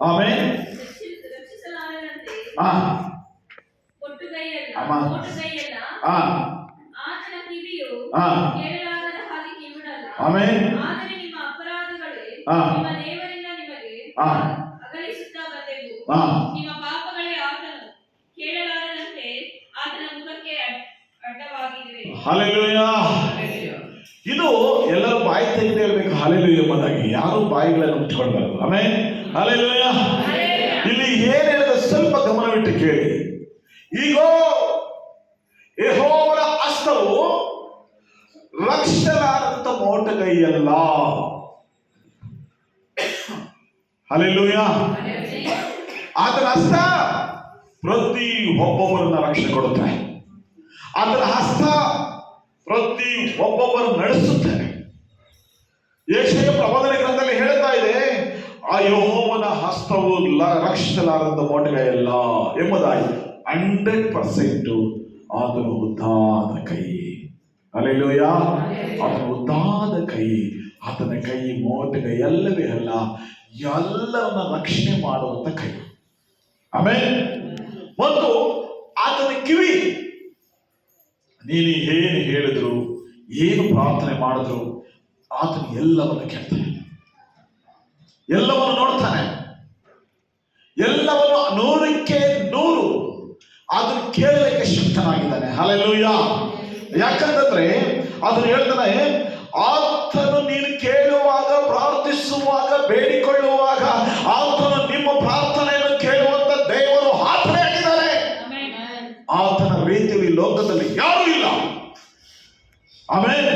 ಆಮೇಲೆ ಹಾ ಅಮ್ಮ ಹಾ ಹಾ ಆಮೇಲೆ ಹಾ ಹಾ ಹಾ ಹಲ್ಲೆಲೂಯಾ. ಇದು ಎಲ್ಲರೂ ಬಾಯಿ ತೆಗೆದು ಹೇಳ್ಬೇಕು ಹಲ್ಲೆಲೂಯಾ ಎಂಬುದಾಗಿ. ಯಾರು ಬಾಯಿಗಳನ್ನು ಮುಚ್ಚಿಕೊಳ್ಬಾರದು. ಆಮೇಲೆ ಹಲ್ಲೆಲೂಯಾ. ಇಲ್ಲಿ ಏನ್ ಹೇಳಿದ ಸ್ವಲ್ಪ ಗಮನವಿಟ್ಟು ಕೇಳಿ. ಈಗ ಯೆಹೋವನ ಹಸ್ತವು ರಕ್ಷಲಾರದಂತ ಮೋಟಗೈಯಲ್ಲ. ಹಲ್ಲೆಲೂಯಾ. ಆತನ ಹಸ್ತ ಪ್ರತಿ ಒಬ್ಬೊಬ್ಬರನ್ನ ರಕ್ಷಣೆ ಕೊಡುತ್ತೆ. ಆತನ ಹಸ್ತ ಪ್ರತಿ ಒಬ್ಬೊಬ್ಬರು ನಡೆಸುತ್ತೆ. ಯೆಶಾಯ ಪ್ರವಾದನೆ ಗ್ರಂಥದಲ್ಲಿ ಹೇಳ್ತಾ ಇದೆ, ಆ ಯೆಹೋವನ ಹಸ್ತವು ರಕ್ಷಿಸಲಾರದ ಮೋಟಗೈಯಲ್ಲ ಎಂಬುದಾಗಿ. 100% ಆತನ ಉದ್ದಾದ ಕೈ. ಹಲ್ಲೆಲೂಯಾ. ಆತನ ಉದ್ದಾದ ಕೈ, ಆತನ ಕೈ ಮೋಟಗೈ ಎಲ್ಲವೇ ಅಲ್ಲ, ಎಲ್ಲರನ್ನ ರಕ್ಷಣೆ ಮಾಡುವಂತ ಕೈ. ಆಮೇಲೆ ಮತ್ತು ಆತನ ಕಿವಿ, ನೀನು ಏನು ಹೇಳಿದ್ರು, ಏನು ಪ್ರಾರ್ಥನೆ ಮಾಡಿದ್ರು ಆತನ ಎಲ್ಲವನ್ನು ಕೇಳ್ತಾನೆ, ಎಲ್ಲವನ್ನು ನೋಡ್ತಾನೆ, ಎಲ್ಲವನ್ನು 100ಕ್ಕೆ 100 ಅದನ್ನು ಕೇಳಲಿಕ್ಕೆ ಶಕ್ತನಾಗಿದ್ದಾನೆ. ಹಲ್ಲೆಲೂಯಾ. ಯಾಕಂತಂದ್ರೆ ಅದನ್ನು ಹೇಳ್ತಾನೆ, ಆತನು ನೀನು ಕೇಳುವಾಗ, ಪ್ರಾರ್ಥಿಸುವಾಗ, ಬೇಡಿಕೊಳ್ಳುವಾಗ ಆತನು ನಿಮ್ಮ ಪ್ರಾರ್ಥನೆಯನ್ನು ಕೇಳುವಂತ ದೇವರು ಆತನೇ ಆಗಿದ್ದಾರೆ. ಆತನ ರೀತಿಯಲ್ಲಿ ಲೋಕದಲ್ಲಿ ಯಾರೂ ಇಲ್ಲ. ಆಮೇಲೆ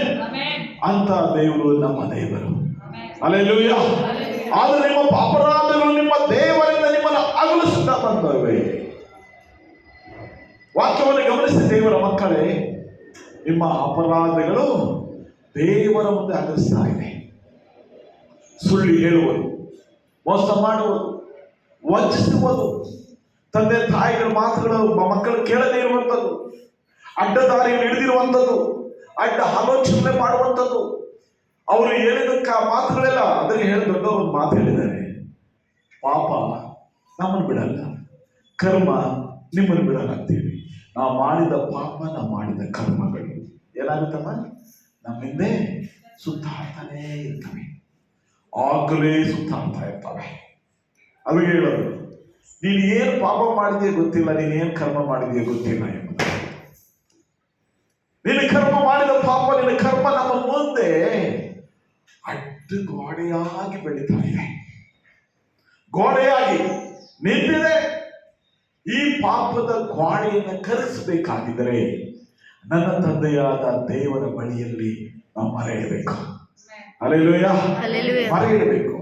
ಅಂತ ದೇವರು ನಮ್ಮ ದೇವರು. ಹಲ್ಲೆಲೂಯಾ. ಆದರೆ ನಿಮ್ಮ ಅಪರಾಧಗಳು ನಿಮ್ಮ ದೇವರಿಂದ ನಿಮ್ಮನ್ನು ಅಗಲಿಸುತ್ತಾ ಬಂದವೆ. ವಾಕ್ಯವನ್ನು ಗಮನಿಸಿ ದೇವರ ಮಕ್ಕಳೇ, ನಿಮ್ಮ ಅಪರಾಧಗಳು ದೇವರ ಮುಂದೆ ಅಗಲಿಸ್ತಾ ಇದೆ. ಸುಳ್ಳು ಹೇಳುವುದು, ಮೋಸ ಮಾಡುವುದು, ವಂಚಿಸುವುದು, ತಂದೆ ತಾಯಿಗಳ ಮಾತುಗಳು ಮಕ್ಕಳು ಕೇಳದೇ ಇರುವಂಥದ್ದು, ಅಡ್ಡದಾರಿಯಲ್ಲಿ ಹಿಡಿದಿರುವಂಥದ್ದು, ಅಡ್ಡ ಆಲೋಚನೆ ಮಾಡುವಂಥದ್ದು, ಅವರು ಹೇಳಿದಕ್ಕ ಮಾತುಗಳೆಲ್ಲ. ಅದಕ್ಕೆ ಹೇಳಿ ದೊಡ್ಡವರು ಒಂದು ಮಾತು ಹೇಳಿದ್ದಾರೆ, ಪಾಪ ನಮ್ಮನ್ನು ಬಿಡಲ್ಲ, ಕರ್ಮ ನಿಮ್ಮನ್ನು ಬಿಡಲ್ಲ ಅಂತೀವಿ. ನಾವು ಮಾಡಿದ ಪಾಪ, ನಾವು ಮಾಡಿದ ಕರ್ಮಗಳು ಏನಾಗುತ್ತಮ್ಮ, ನಮ್ಮ ಹಿಂದೆ ಸುತ್ತಾಡ್ತಾನೇ ಇರ್ತವೆ, ಆಗಲೇ ಸುತ್ತಾಡ್ತಾ ಇರ್ತವೆ. ಅದು ಹೇಳೋದು, ನೀನು ಏನು ಪಾಪ ಮಾಡಿದೆಯೋ ಗೊತ್ತಿಲ್ಲ, ನೀನು ಏನು ಕರ್ಮ ಮಾಡಿದೆಯೋ ಗೊತ್ತಿಲ್ಲ ಎಂಬುದು. ನಿನ್ನ ಕರ್ಮ ಮಾಡಿದ ಪಾಪ, ನಿನ್ನ ಕರ್ಮ ನಮ್ಮ ಮುಂದೆ ಅಡ್ಡ ಗೋಡೆಯಾಗಿ ಬೆಳೀತಾ ಇದೆ, ಗೋಡೆಯಾಗಿ ನಿಂತಿದೆ. ಈ ಪಾಪದ ಗೋಡೆಯನ್ನು ಕರಗಿಸಬೇಕಾಗಿದ್ದರೆ ನನ್ನ ತಂದೆಯಾದ ದೇವರ ಬಳಿಯಲ್ಲಿ ನಾವು ಮೊರೆ ಇಡಬೇಕು. ಹಲ್ಲೆಲೂಯಾ. ಮೊರೆ ಇಡಬೇಕು,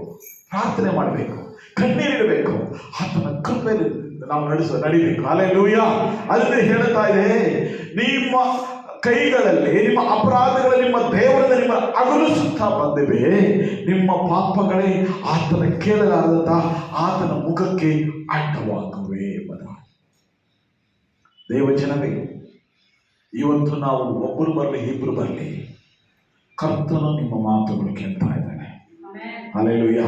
ಪ್ರಾರ್ಥನೆ ಮಾಡಬೇಕು, ಕಣ್ಣೀರಿಡಬೇಕು, ಆತನ ಕೃಪೆಯಲ್ಲಿ ನಾವು ನಡಿಬೇಕು. ಹಲ್ಲೆಲೂಯಾ. ಅದನ್ನೇ ಹೇಳ್ತಾ ಇದೆ, ನಿಮ್ಮ ಕೈಗಳಲ್ಲಿ ನಿಮ್ಮ ಅಪರಾಧಗಳು ನಿಮ್ಮ ದೇವರಿಂದ ನಿಮ್ಮ ಅಗಲಿಸುತ್ತಾ ಬಂದಿವೆ, ನಿಮ್ಮ ಪಾಪಗಳೇ ಆತನ ಕೇಳಲಾರದ ಆತನ ಮುಖಕ್ಕೆ ಅಡ್ಡವಾಗುವೆ ಎಂಬುದಾಗಿ. ದೇವಜನವೇ, ಇವತ್ತು ನಾವು ಒಬ್ಬರು ಬರಲಿ ಇಬ್ಬರು ಬರಲಿ, ಕರ್ತನು ನಿಮ್ಮ ಮಾತುಗಳು ಕೇಳ್ತಾ ಇದ್ದಾನೆ. ಹಲ್ಲೆಲೂಯಾ.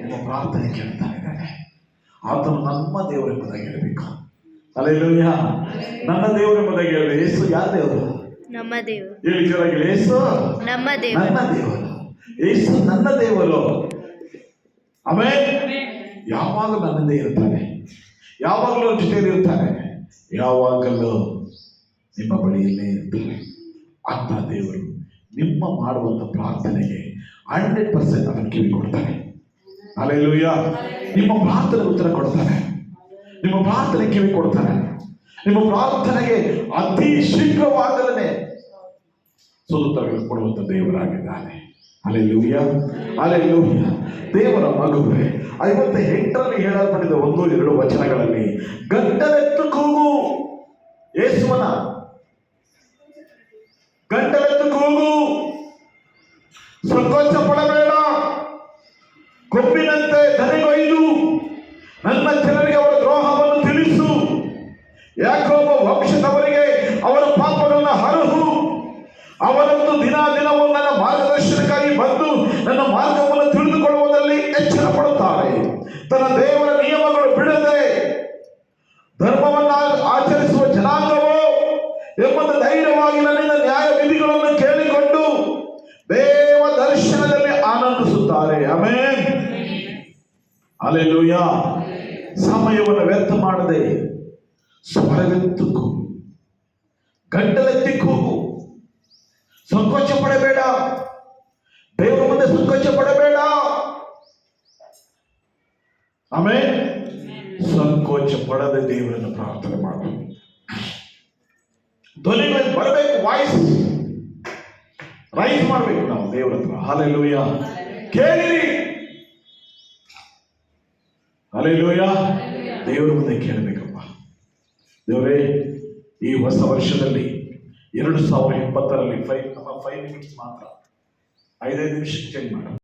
ನಿಮ್ಮ ಪ್ರಾರ್ಥನೆ ಕೇಳ್ತಾ ಇದ್ದಾನೆ. ಆತನು ನಮ್ಮ ದೇವರೆಂಬುದಾಗಿ ಹೇಳಬೇಕು. ಹಲ್ಲೆಲೂಯಾ. ನನ್ನ ದೇವರೆಂಬುದಾಗಿ ಹೇಳಿ. ಯೇಸು ಯಾರ ದೇವರು? ನಮ್ಮ ದೇವರು. ಹೇಳಿ ಕೆಳಗೆ, ಯೇಸು ನಮ್ಮ ದೇವರು. ನನ್ನ ದೇವರು. ಯೇಸು ನನ್ನ ದೇವರು. ಆಮೇಲೆ ಯಾವಾಗಲೂ ನನ್ನಿಂದ ಇರ್ತಾನೆ, ಯಾವಾಗಲೂ ಜೊತೆಯಲ್ಲಿ ಇರ್ತಾನೆ, ಯಾವಾಗಲೂ ನಿಮ್ಮ ಬಳಿಯಲ್ಲೇ ಇರ್ತಾನೆ. ಅಂತ ದೇವರು ನಿಮ್ಮ ಮಾಡುವಂತ ಪ್ರಾರ್ಥನೆಗೆ 100% ಅದನ್ನು ಕಿವಿ ಕೊಡ್ತಾನೆ. ಹಲ್ಲೆಲೂಯಾ. ನಿಮ್ಮ ಪ್ರಾರ್ಥನೆ ಉತ್ತರ ಕೊಡ್ತಾನೆ, ನಿಮ್ಮ ಪ್ರಾರ್ಥನೆ ಕಿವಿ ಕೊಡ್ತಾನೆ, ನಿಮ್ಮ ಪ್ರಾರ್ಥನೆಗೆ ಅತಿ ಶೀಘ್ರವಾಗಲೇ ಸುತ್ತರಗಳು ಕೊಡುವಂತ ದೇವರಾಗಿದ್ದಾನೆ. ಹಲ್ಲೆಲೂಯಾ. ಹಲ್ಲೆಲೂಯಾ. ದೇವರ ಮಗುವೆ, 58ರಲ್ಲಿ ಹೇಳಲ್ಪಟ್ಟಿದ್ದ 1-2 ವಚನಗಳಲ್ಲಿ ಗಂಟಲೆತ್ತು ಕೂಗು, ಯೇಸುವನ ಗಂಟಲೆತ್ತು ಕೂಗು, ಸಂಕೋಚ ಪಡಬೇಡ, ಕೊಬ್ಬಿನಂತೆ ದನಿಗೊಯ್ದು ನನ್ನ ಜನರಿಗೆ ಅವರ ದ್ರೋಹವನ್ನು ತಿಳಿಸು, ಯಾಕೋಬ ವಂಶದವರಿಗೆ ಅವರ ಪಾಪಗಳನ್ನು ಹರಹು. ಅವನಂದು ದಿನವೂ ನನ್ನ ಮಾರ್ಗದರ್ಶನಕ್ಕಾಗಿ ಬಂದು ನನ್ನ ಮಾರ್ಗವನ್ನು ತಿಳಿದುಕೊಳ್ಳುವುದರಲ್ಲಿ ಎಚ್ಚರ ಪಡುತ್ತಾರೆ. ತನ್ನ ದೇವರ ನಿಯಮಗಳು ಬಿಡದೆ ಧರ್ಮವನ್ನು ಆಚರಿಸುವ ಜನಾಂಗವೋ ಎಂಬುದು ಧೈರ್ಯವಾಗಿ ನನ್ನಿಂದ ನ್ಯಾಯ ವಿಧಿಗಳನ್ನು ಕೇಳಿಕೊಂಡು ದೇವ ದರ್ಶನದಲ್ಲಿ ಆನಂದಿಸುತ್ತಾರೆ. ಆಮೆನ್. ಹಲ್ಲೆಲೂಯಾ. ಸಮಯವನ್ನು ವ್ಯರ್ಥ ಮಾಡದೆ ಸ್ವರವೆತ್ತು ಕೂಗು, ಗಂಟಲೆತ್ತಿ ಕೂಗು. ಸಂಕೋಚ ಪಡಬೇಡ, ದೇವರ ಮುಂದೆ ಸಂಕೋಚ ಪಡಬೇಡ. ಆಮೆನ್. ಸಂಕೋಚ ಪಡದೆ ದೇವರನ್ನು ಪ್ರಾರ್ಥನೆ ಮಾಡು. ಧ್ವನಿಗಳು ಬರಬೇಕು, ವಾಯ್ಸ್ ರೈಸ್ ಮಾಡಬೇಕು ನಾವು ದೇವರ ಹತ್ರ. ಹಲ್ಲೆಲೂಯಾ. ಕೇಳಿರಿ. ಹಲ್ಲೆಲೂಯಾ. ದೇವರ ಮುಂದೆ ಕೇಳಬೇಕಪ್ಪ. ದೇವರೇ, ಈ ಹೊಸ ವರ್ಷದಲ್ಲಿ 2020ರಲ್ಲಿ 5 ಮಿನಿಟ್ಸ್ ಮಾತ್ರ 5 ನಿಮಿಷಕ್ಕೆ ಚೇಂಜ್ ಮಾಡು.